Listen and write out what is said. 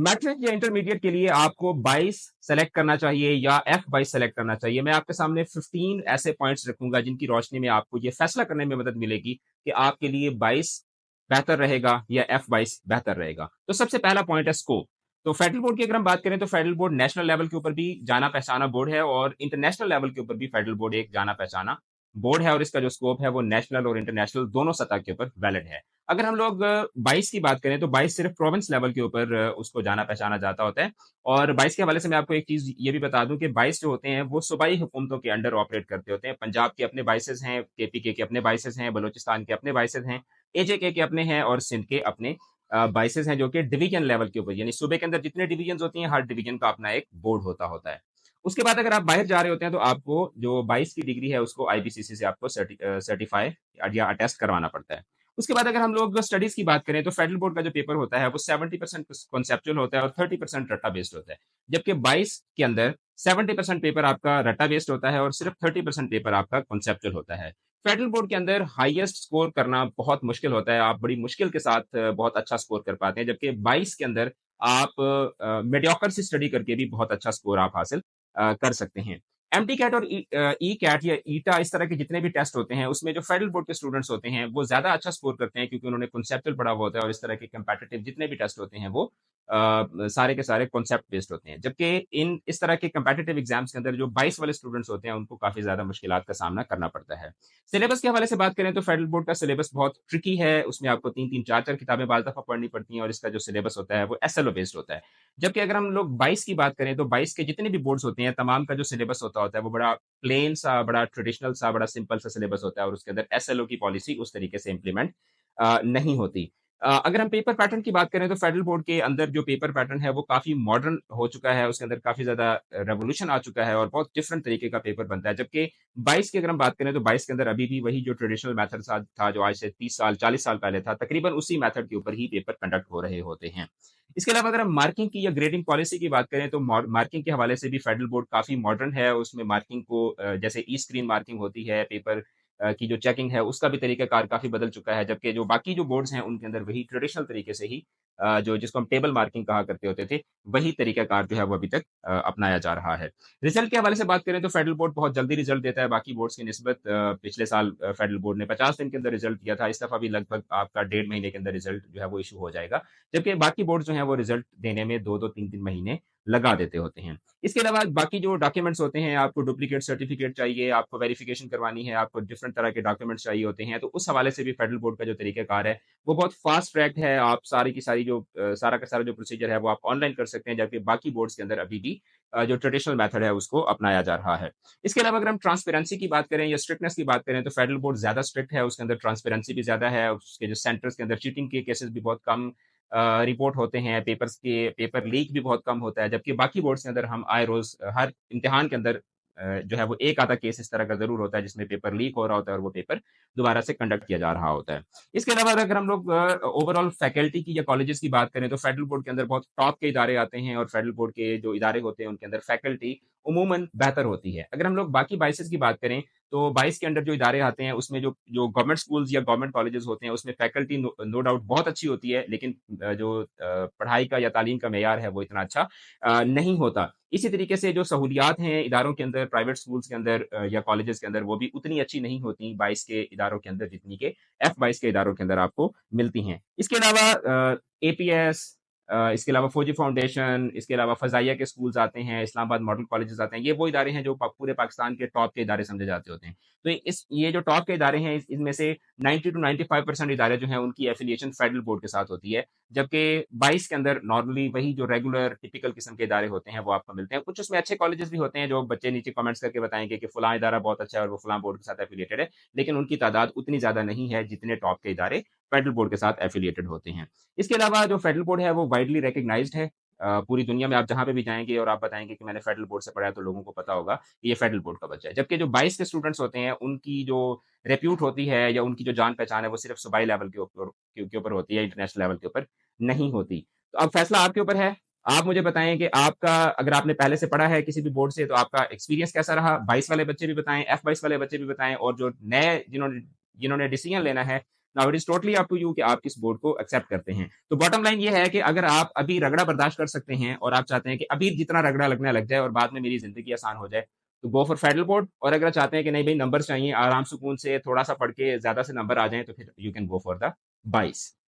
Matric या intermediate के लिए आपको 22 सेलेक्ट करना चाहिए या F22 सेलेक्ट करना चाहिए। मैं आपके सामने 15 ऐसे पॉइंट्स रखूंगा जिनकी रोशनी में आपको ये फैसला करने में मदद मिलेगी कि आपके लिए 22 बेहतर रहेगा या F22 बेहतर रहेगा। तो सबसे पहला पॉइंट है स्कोप। तो फेडरल बोर्ड की अगर हम बात करें तो फेडरल बोर्ड नेशनल लेवल के ऊपर भी जाना पहचाना बोर्ड है और इंटरनेशनल लेवल के ऊपर भी फेडरल बोर्ड एक जाना पहचाना बोर्ड है और इसका जो स्कोप है वो नेशनल और इंटरनेशनल दोनों सतह के ऊपर वैलिड है। अगर हम लोग 22 की बात करें तो 22 सिर्फ प्रोविंस लेवल के ऊपर उसको जाना पहचाना जाता होता है। और 22 के हवाले से मैं आपको एक चीज ये भी बता दूं कि 22 जो होते हैं वो सूबाई हुकूमतों के अंडर ऑपरेट करते होते हैं। पंजाब के अपने 22 हैं, केपीके के अपने 22 हैं, बलोचिस्तान के अपने 22 हैं, एजेके के अपने हैं और सिंध के अपने 22 हैं, जो कि डिवीजन लेवल के ऊपर, यानी सूबे के अंदर जितने डिवीजन होती हैं हर डिवीजन का अपना एक बोर्ड होता होता है। उसके बाद अगर आप बाहर जा रहे होते हैं तो आपको जो 22 की डिग्री है उसको आईपीसीसी से आपको सर्टिफाई या अटेस्ट करवाना पड़ता है। उसके बाद अगर हम लोग स्टडीज की बात करें तो फेडरल बोर्ड का जो पेपर होता है वो 70% कॉन्सेप्चुअल होता है और 30% रट्टा बेस्ड होता है। जबकि 22 के अंदर 70% पेपर आपका रट्टा बेस्ड होता है और सिर्फ 30% पेपर आपका कॉन्सेप्चुअल होता है। फेडरल बोर्ड के अंदर हाईएस्ट स्कोर करना बहुत मुश्किल होता है, आप बड़ी मुश्किल के साथ बहुत अच्छा स्कोर कर पाते हैं, जबकि 22 के अंदर आप मेडियोकर से स्टडी करके भी बहुत अच्छा स्कोर आप हासिल कर सकते हैं। एमटी कैट और ई कैट या ईटा इस तरह के जितने भी टेस्ट होते हैं उसमें जो फेडरल बोर्ड के स्टूडेंट्स होते हैं वो ज्यादा अच्छा स्कोर करते हैं क्योंकि उन्होंने कॉन्सेप्चुअल पढ़ा हुआ होता है और इस तरह के कंपेटिटिव जितने भी टेस्ट होते हैं वो सारे के सारे कॉन्सेप्ट बेस्ड होते हैं। जबकि इन इस तरह के कंपेटिटिव एग्जाम्स के अंदर जो 22 वाले स्टूडेंट्स होते हैं उनको काफी ज्यादा मुश्किलात का सामना करना पड़ता है। सिलेबस के हवाले से बात करें तो फेडरल बोर्ड का सिलेबस बहुत ट्रिकी है, उसमें आपको तीन तीन चार चार किताबें बार दफा पढ़नी पड़ती हैं और इसका जो सिलेबस होता है वो एसएलओ बेस्ड होता है। जबकि अगर हम लोग 22 की बात करें तो 22 के जितने भी बोर्ड्स होते हैं तमाम का जो सिलेबस होता है वो बड़ा प्लेन सा, बड़ा ट्रेडिशनल सा, बड़ा सिंपल सा सिलेबस होता है और उसके अंदर एसएलओ की पॉलिसी उस तरीके से इंप्लीमेंट नहीं होती। अगर हम पेपर पैटर्न की बात करें तो फेडरल बोर्ड के अंदर जो पेपर पैटर्न है वो काफी मॉडर्न हो चुका है, उसके अंदर काफी ज्यादा रेवोल्यूशन आ चुका है और बहुत डिफरेंट तरीके का पेपर बनता है। जबकि 22 की अगर हम बात करें तो 22 के अंदर अभी भी वही जो ट्रेडिशनल मेथड था जो आज से 30 साल 40 साल पहले था, तकरीबन उसी मेथड के ऊपर ही पेपर कंडक्ट हो रहे होते हैं। इसके अलावा अगर हम मार्किंग की या ग्रेडिंग पॉलिसी की बात करें तो मार्किंग के हवाले से भी फेडरल बोर्ड काफी मॉडर्न है। उसमें मार्किंग को जैसे ई स्क्रीन मार्किंग होती है, पेपर की जो चेकिंग है उसका भी तरीकाकार काफी बदल चुका है। जबकि जो बाकी जो बोर्ड्स हैं उनके अंदर वही ट्रेडिशनल तरीके से ही जो जिसको हम टेबल मार्किंग कहा करते होते थे वही तरीकाकार जो है वो अभी तक अपनाया जा रहा है। रिजल्ट के हवाले से बात करें तो फेडरल बोर्ड बहुत जल्दी रिजल्ट देता है बाकी बोर्ड्स की निस्बत। पिछले साल फेडरल बोर्ड ने 50 दिन के अंदर रिजल्ट दिया था, इस दफा भी लगभग आपका 1.5 महीने के अंदर रिजल्ट जो है वो इशू हो जाएगा। जबकि बाकी बोर्ड जो है वो रिजल्ट देने में 2-2 3-3 महीने लगा देते होते हैं। इसके अलावा बाकी जो डॉक्यूमेंट्स होते हैं, आपको डुप्लीकेट सर्टिफिकेट चाहिए, आपको वेरिफिकेशन करवानी है, आपको डिफरेंट तरह के डॉक्यूमेंट्स चाहिए होते हैं, तो उस हवाले से भी फेडरल बोर्ड का जो तरीकाकार है वो बहुत फास्ट ट्रैक है। आप सारी की सारी जो सारा का सारा जो प्रोसीजर है वो आप ऑनलाइन कर सकते हैं, जबकि बाकी बोर्ड्स के अंदर अभी भी जो ट्रेडिशनल मेथड है उसको अपनाया जा रहा है। इसके अलावा अगर हम ट्रांसपेरेंसी की बात करें या स्ट्रिक्टनेस की बात करें तो फेडरल बोर्ड ज्यादा स्ट्रिक्ट है, उसके अंदर ट्रांसपेरेंसी भी ज्यादा है, उसके जो सेंटर्स के अंदर चीटिंग के केसेस भी बहुत कम रिपोर्ट होते हैं, पेपर लीक भी बहुत कम होता है। जबकि बाकी बोर्ड्स के अंदर हम आए रोज हर इम्तिहान के अंदर जो है वो एक आधा केस इस तरह का जरूर होता है जिसमें पेपर लीक हो रहा होता है और वो पेपर दोबारा से कंडक्ट किया जा रहा होता है। इसके अलावा अगर हम लोग ओवरऑल फैकल्टी की या कॉलेजेस की बात करें तो फेडरल बोर्ड के अंदर बहुत टॉप के इदारे आते हैं और फेडरल बोर्ड के जो इदारे होते हैं उनके अंदर फैकल्टी उमूमन बेहतर होती है। अगर हम लोग बाकी बाइसेस की बात करें तो 22 के अंडर जो इदारे आते हैं उसमें जो जो गवर्नमेंट स्कूल्स या गवर्नमेंट कॉलेजेस होते हैं उसमें फैकल्टी नो डाउट बहुत अच्छी होती है, लेकिन जो पढ़ाई का या तालीम का मेयार है वो इतना अच्छा नहीं होता। इसी तरीके से जो सहूलियात हैं इदारों के अंदर, प्राइवेट स्कूल्स के अंदर या कॉलेजेस के अंदर वो भी उतनी अच्छी नहीं होती 22 के इदारों के अंदर जितनी के F22 के इदारों के अंदर आपको मिलती हैं। इसके अलावा एपीएस, इसके अलावा फौजी फाउंडेशन, इसके अलावा फजाइया के स्कूल्स आते हैं, इस्लामाबाद मॉडल कॉलेजेस आते हैं। ये वो इदारे हैं जो पूरे पाकिस्तान के टॉप के इदारे समझे जाते होते हैं। तो ये जो टॉप के इदारे हैं इनमें से 90 to 95% इदारे जो हैं उनकी एफिलिएशन फेडरल बोर्ड के साथ होती है। जबकि 22 के अंदर नॉर्मली वही जो रेगुलर टिपिकल किस्म के इदारे होते हैं वो आपको मिलते हैं। कुछ उसमें अच्छे कॉलेजेस भी होते हैं जो बच्चे नीचे कमेंट्स करके बताएंगे कि फलां इदारा बहुत अच्छा है और वो फलां बोर्ड के साथ एफिलिएटेड है, लेकिन उनकी तादाद उतनी ज्यादा नहीं है जितने टॉप के इदारे फेडरल बोर्ड के साथ एफिलिएटेड होते हैं। इसके अलावा जो फेडरल बोर्ड है वो वाइडली रिकग्नाइज्ड है। पूरी दुनिया में आप जहां पे भी जाएंगे और आप बताएंगे कि मैंने फेडरल बोर्ड से पढ़ा है तो लोगों को पता होगा कि ये फेडरल बोर्ड का बच्चा है। जबकि जो 22 के स्टूडेंट्स होते हैं उनकी जो रेप्यूट होती है या उनकी जो जान पहचान है वो सिर्फ सूबाई लेवल के ऊपर होती है, इंटरनेशनल लेवल के ऊपर नहीं होती। तो अब फैसला आपके ऊपर है। आप मुझे बताएं कि आपका, अगर आपने पहले से पढ़ा है किसी भी बोर्ड से, तो आपका एक्सपीरियंस कैसा रहा। 22 वाले बच्चे भी बताएं, F22 वाले बच्चे भी बताएं, और जो नए जिन्होंने जिन्होंने डिसीजन लेना है now it is totally up to you कि आप किस बोर्ड को एक्सेप्ट करते हैं। तो बॉटम लाइन ये है कि अगर आप अभी रगड़ा बर्दाश्त कर सकते हैं और आप चाहते हैं कि अभी जितना रगड़ा लगने लग जाए और बाद में मेरी जिंदगी आसान हो जाए, तो गो फॉर फेडरल बोर्ड। और अगर चाहते हैं कि नहीं भाई नंबर चाहिए, आराम सुकून से थोड़ा सा पढ़ के ज्यादा से नंबर आ जाए, तो फिर you can go for the बाईस।